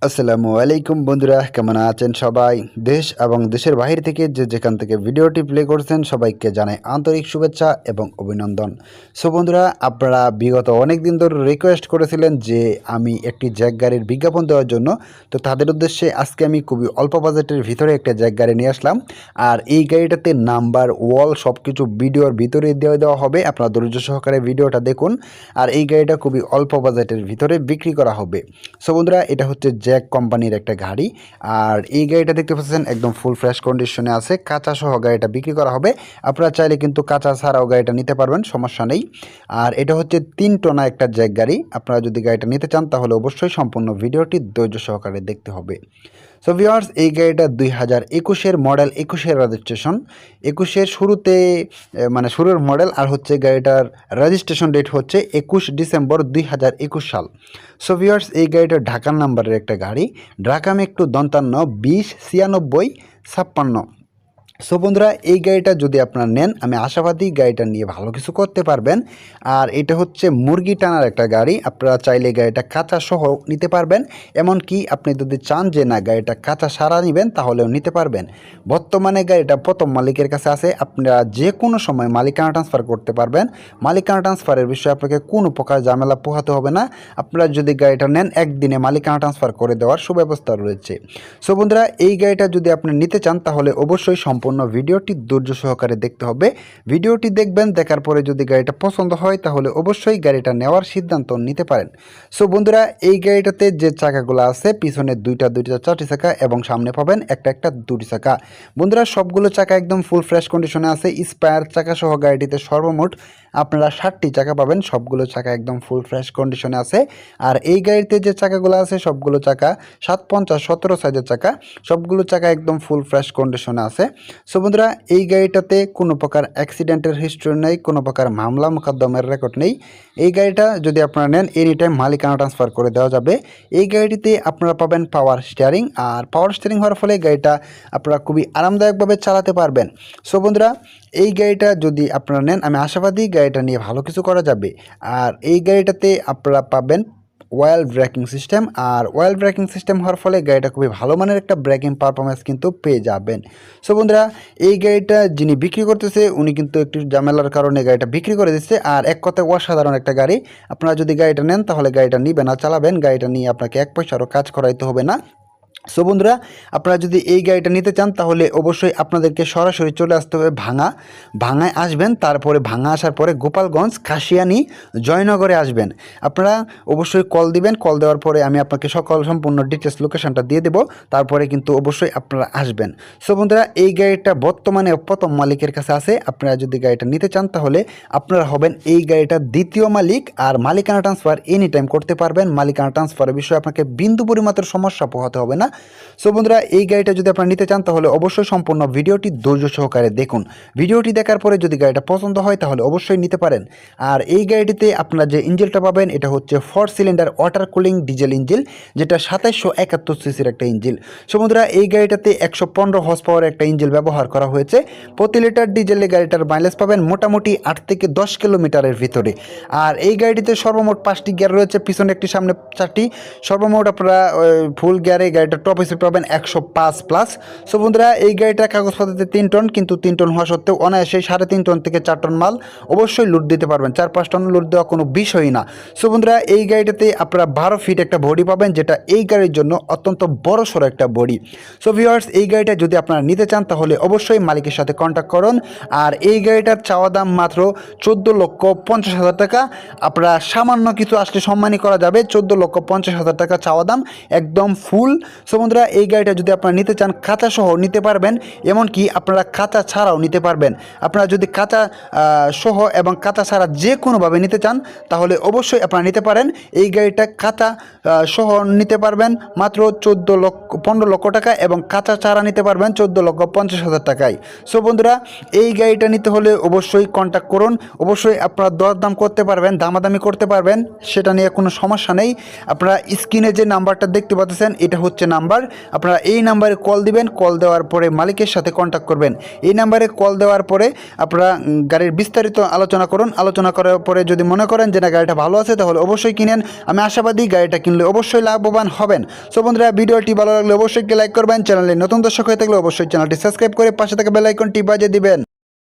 আসসালামু আলাইকুম বন্ধুরা, কেমন আছেন সবাই? দেশ এবং দেশের বাহির থেকে যে যেখান থেকে ভিডিওটি প্লে করছেন সবাইকে জানাই আন্তরিক শুভেচ্ছা এবং অভিনন্দন। সো বন্ধুরা, আপনারা বিগত অনেক দিন ধরে রিকোয়েস্ট করেছিলেন যে আমি একটি জ্যাক গাড়ির বিজ্ঞাপন দেওয়ার জন্য। তো তাদের উদ্দেশ্যে আজকে আমি খুবই অল্প বাজেটের ভিতরে একটা জ্যাক গাড়ি নিয়ে আসলাম। আর এই গাড়িটাতে নাম্বার ওয়াল সব কিছু ভিডিওর ভিতরে দেওয়া হবে। আপনারা ধৈর্য সহকারে ভিডিওটা দেখুন। আর এই গাড়িটা খুবই অল্প বাজেটের ভিতরে বিক্রি করা হবে। সো বন্ধুরা, এটা হচ্ছে জ্যাক কোম্পানির একটা গাড়ি। আর এই গাড়িটা দেখতে পাচ্ছেন একদম ফুল ফ্রেশ কন্ডিশনে আছে, কাঁচা সহ গাড়িটা বিক্রি করা হবে। আপনারা চাইলে কিন্তু কাঁচা ছাড়াও গাড়িটা নিতে পারবেন, সমস্যা নেই। আর এটা হচ্ছে 3 টনা একটা জ্যাক গাড়ি। আপনারা যদি গাড়িটা নিতে চান তাহলে অবশ্যই সম্পূর্ণ ভিডিওটি ধৈর্য সহকারে দেখতে হবে। সো ভিউয়ার্স, এই গাড়িটা 2021-এর মডেল, 21-এর রেজিস্ট্রেশন। 21-এর শুরুতে মানে শুরুর মডেল। আর হচ্ছে গাড়িটার রেজিস্ট্রেশন ডেট হচ্ছে 21 ডিসেম্বর 2021 সাল। সো ভিউয়ার্স, এই গাড়িটা ঢাকার নাম্বারের একটা গাড়ি, ঢাকা মেট্রো 55 20 96 56। সো বন্ধুরা, এই গাড়িটা যদি আপনারা নেন, আমি আশাবাদী গাড়িটা নিয়ে ভালো কিছু করতে পারবেন। আর এটা হচ্ছে মুরগি টানার একটা গাড়ি। আপনারা চাইলে গাড়িটা কাঁচা সহ নিতে পারবেন। এমনকি আপনি যদি চান যে না গাড়িটা কাঁচা সারা নেবেন তাহলেও নিতে পারবেন। বর্তমানে গাড়িটা প্রথম মালিকের কাছে আছে। আপনারা যে কোনো সময় মালিকানা ট্রান্সফার করতে পারবেন। মালিকানা ট্রান্সফারের বিষয়ে আপনাকে কোনো প্রকার ঝামেলা পোহাতে হবে না। আপনারা যদি গাড়িটা নেন, একদিনে মালিকানা ট্রান্সফার করে দেওয়ার সুব্যবস্থা রয়েছে। সো বন্ধুরা, এই গাড়িটা যদি আপনি নিতে চান তাহলে অবশ্যই সম্পূর্ণ ভিডিওটি ধৈর্য সহকারে দেখতে হবে। ভিডিওটি দেখবেন, দেখার পরে যদি গাড়িটা পছন্দ হয় তাহলে অবশ্যই গাড়িটা নেওয়ার সিদ্ধান্ত নিতে পারেন। সো বন্ধুরা, এই গাড়িটাতে যে চাকাগুলো আছে, পিছনে দুইটা চারটি চাকা এবং সামনে পাবেন একটা দুটি চাকা। বন্ধুরা, সবগুলো চাকা একদম ফুল ফ্রেশ কন্ডিশনে আছে। স্পায়ার চাকা সহ গাড়িটিতে সর্বমোট আপনারা 60টি চাকা পাবেন। সবগুলো চাকা একদম ফুল ফ্রেশ কন্ডিশনে আছে। আর এই গাড়িতে যে চাকাগুলো আছে সবগুলো চাকা 750-17 সাইজের চাকা। সবগুলো চাকা একদম ফুল ফ্রেশ কন্ডিশনে আছে। সো বন্ধুরা, এই গাড়িটাতে কোনো প্রকার অ্যাক্সিডেন্টের হিস্ট্রি নেই, কোনো প্রকার মামলা মোকদ্দমের রেকর্ড নেই। এই গাড়িটা যদি আপনারা নেন, এনি টাইম মালিকানা ট্রান্সফার করে দেওয়া যাবে। এই গাড়িটিতে আপনারা পাবেন পাওয়ার স্টিয়ারিং। আর পাওয়ার স্টিয়ারিং হওয়ার ফলে গাড়িটা আপনারা খুবই আরামদায়কভাবে চালাতে পারবেন। সো বন্ধুরা, এই গাড়িটা যদি আপনারা নেন, আমি আশাবাদী গাড়িটা নিয়ে ভালো কিছু করা যাবে। আর এই গাড়িটাতে আপনারা পাবেন well braking system. Are well braking system হওয়ার ফলে গাড়িটা খুবই ভালো মানের একটা ব্রেকিং পারফরমেন্স কিন্তু পেয়ে যাবেন। সো বন্ধুরা, এই গাড়িটা যিনি বিক্রি করতেছে উনি কিন্তু একটু ঝামেলার কারণে গাড়িটা বিক্রি করে দিচ্ছে। আর এক কথায় অসাধারণ একটা গাড়ি। আপনারা যদি গাড়িটা নেন তাহলে গাড়িটা নিবেন আর চালাবেন। গাড়িটা নিয়ে আপনাকে এক পয়সারও কাজ করাইতে হবে না। সো বন্ধুরা, আপনারা যদি এই গাড়িটা নিতে চান তাহলে অবশ্যই আপনাদেরকে সরাসরি চলে আসতে হবে ভাঙায় আসবেন। তারপরে ভাঙা আসার পরে গোপালগঞ্জ, কাশিয়ানী, জয়নগরে আসবেন। আপনারা অবশ্যই কল দিবেন। কল দেওয়ার পরে আমি আপনাকে সম্পূর্ণ ডিটেলস লোকেশনটা দিয়ে দেবো। তারপরে কিন্তু অবশ্যই আপনারা আসবেন। সো বন্ধুরা, এই গাড়িটা বর্তমানে প্রথম মালিকের কাছে আছে। আপনারা যদি গাড়িটা নিতে চান তাহলে আপনারা হবেন এই গাড়িটার দ্বিতীয় মালিক। আর মালিকানা ট্রান্সফার এনি টাইম করতে পারবেন। মালিকানা ট্রান্সফারের বিষয়ে আপনাকে বিন্দু পরিমাত্র সমস্যা পোহাতে হবে না। সো বন্ধুরা, এই গাড়িটা যদি আপনারা নিতে চান তাহলে অবশ্যই সম্পূর্ণ ভিডিওটি ধৈর্য সহকারে দেখুন। ভিডিওটি দেখার পরে যদি গাড়িটা পছন্দ হয় তাহলে অবশ্যই নিতে পারেন। আর এই গাড়িটিতে আপনারা যে ইঞ্জিনটা পাবেন এটা হচ্ছে 4 cylinder water cooling diesel engine, যেটা 2771 সিসির একটা ইঞ্জিন। সো বন্ধুরা, এই গাড়িটাতে 115 হর্স পাওয়ারের একটা ইঞ্জিন ব্যবহার করা হয়েছে। প্রতি লিটার ডিজেলে গাড়িটার মাইলেজ পাবেন মোটামুটি 8 থেকে 10 কিলোমিটারের ভিতরে। আর এই গাড়িটিতে সর্বমোট 5টি গিয়ার রয়েছে, পিছনে একটি, সামনে 4টি। সর্বমোট আপনারা ফুল গিয়ারে গাড়িটা টপ স্পিড পাবেন 105+। সো বন্ধুরা, এই গাড়িটার কাগজপত্রতে 3 টন, কিন্তু 3 টন হওয়া সত্ত্বেও অনায়াসে 3.5 টন থেকে 4 টন মাল অবশ্যই লোড দিতে পারবেন। 4-5 টন লোড দেওয়া কোনো বিষয়ই না। সো বন্ধুরা, এই গাড়িটাতে আপনারা 12 ফিট একটা বডি পাবেন, যেটা এই গাড়ির জন্য অত্যন্ত বড় সড়ো একটা বডি। সো ভিউয়ার্স, এই গাড়িটা যদি আপনারা নিতে চান তাহলে অবশ্যই মালিকের সাথে কন্ট্যাক্ট করুন। আর এই গাড়িটার চাওয়া দাম মাত্র 14,50,000 টাকা। আপনারা সামান্য কিছু আসলে সম্মানী করা যাবে। 14,50,000 টাকা চাওয়া দাম, একদম ফুল। সো বন্ধুরা, এই গাড়িটা যদি আপনারা নিতে চান কাঁচা সহ নিতে পারবেন, এমনকি আপনারা কাঁচা ছাড়াও নিতে পারবেন। আপনারা যদি কাঁচা সহ এবং কাঁচা ছাড়া যে কোনোভাবে নিতে চান তাহলে অবশ্যই আপনারা নিতে পারেন। এই গাড়িটা কাঁচা সহ নিতে পারবেন মাত্র 15 লক্ষ টাকা এবং কাঁচা ছাড়া নিতে পারবেন 14,50,000 টাকায়। সো বন্ধুরা, এই গাড়িটা নিতে হলে অবশ্যই কন্ট্যাক্ট করুন। অবশ্যই আপনারা দরদাম করতে পারবেন, দামাদামি করতে পারবেন, সেটা নিয়ে কোনো সমস্যা নেই। আপনারা স্ক্রিনে যে নাম্বারটা দেখতে পাচ্ছেন এটা হচ্ছে নাম্বার, আপনারা এই নাম্বারে কল দিবেন। কল দেওয়ার পরে মালিকের সাথে কন্ট্যাক্ট করবেন। এই নাম্বারে কল দেওয়ার পরে আপনারা গাড়ির বিস্তারিত আলোচনা করুন। আলোচনা করার পরে যদি মনে করেন যে না গাড়িটা ভালো আছে তাহলে অবশ্যই কিনেন। আমি আশাবাদী গাড়িটা কিনলে অবশ্যই লাভবান হবেন। সো বন্ধুরা, ভিডিওটি ভালো লাগলে অবশ্যই লাইক করবেন। চ্যানেলে নতুন দর্শক হয়ে থাকলে অবশ্যই চ্যানেলটি সাবস্ক্রাইব করে পাশে থাকা বেল আইকনটি বাজিয়ে দিবেন।